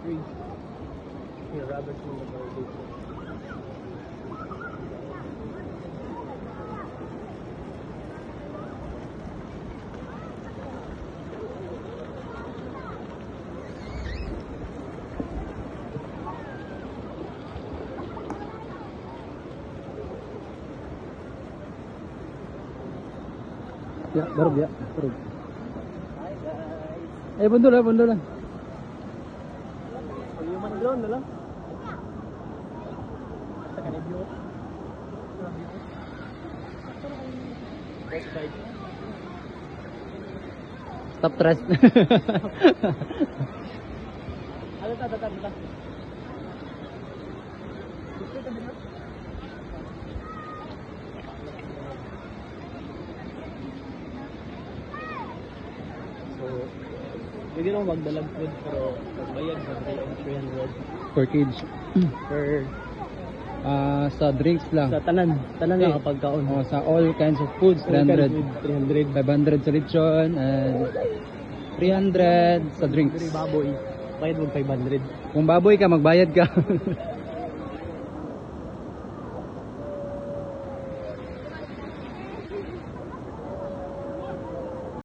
3. Here, Robert mo na dito. Ya, darab ya. Darab. Hi guys! Eh, bundol lah, bundol lah. Human ground na lang. Basta ka na-view. First bite. Stop trust. Ano ta? So, pwede naman magdalag food pero magbayad sa 300 Per cage. per Sa drinks lang. sa tanan nga kapag kaon. Oh, sa all kinds of foods, 300. 300. 500 sa lechon and 300 sa drinks. Baboy. Bayad mo 500. Kung baboy ka, magbayad ka.